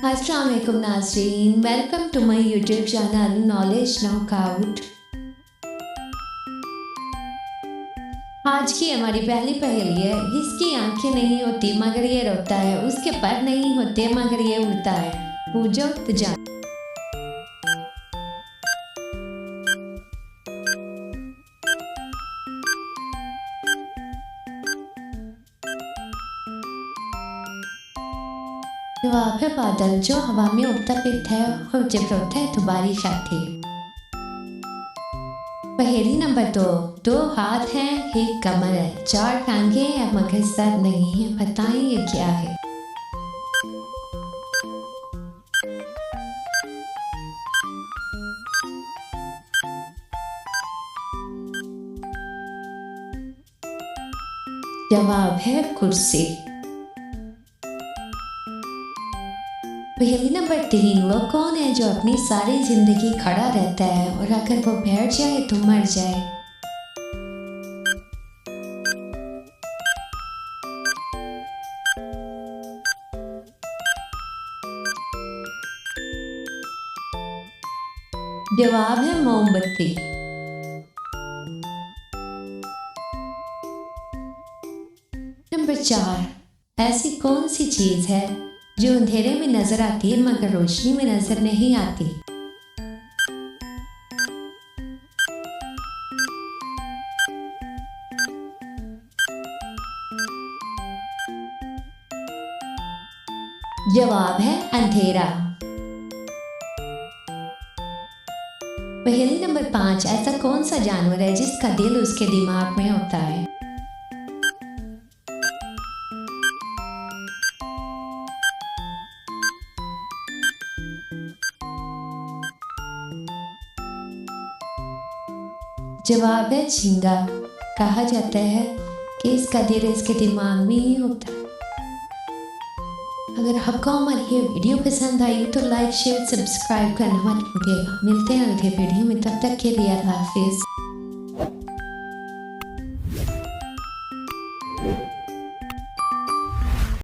अस्सलाम वालेकुम नाज़रीन, welcome to my YouTube channel Knowledge Knockout. आज की हमारी पहली पहेली है। इसकी आंखें नहीं होती मगर ये रोता है, उसके पर नहीं होते मगर ये उड़ता है। पूछो तो जान। जवाब है बादल, जो हवा में उड़ता फिरता है और जब रोता है तो बारिश आती है। पहेली नंबर 2 हाथ हैं, एक कमर है, 4 टांगे हैं मगर सर नहीं है, बताएं ये क्या है। जवाब है कुर्सी। पहेली नंबर 3 वो कौन है जो अपनी सारी जिंदगी खड़ा रहता है और अगर वो बैठ जाए तो मर जाए। जवाब है मोमबत्ती। नंबर 4 ऐसी कौन सी चीज है जो अंधेरे में नजर आती है मगर रोशनी में नजर नहीं आती। जवाब है अंधेरा। पहेली नंबर 5 ऐसा कौन सा जानवर है जिसका दिल उसके दिमाग में होता है। जवाब है झींगा। कहा जाता है कि इसका दिल इसके दिमाग में ही होता है। अगर आपको हमारी ये वीडियो पसंद आई तो लाइक शेयर सब्सक्राइब करना मत भूलिएगा। मिलते हैं अगले वीडियो में, तब तक के लिए अल्लाह हाफिज़।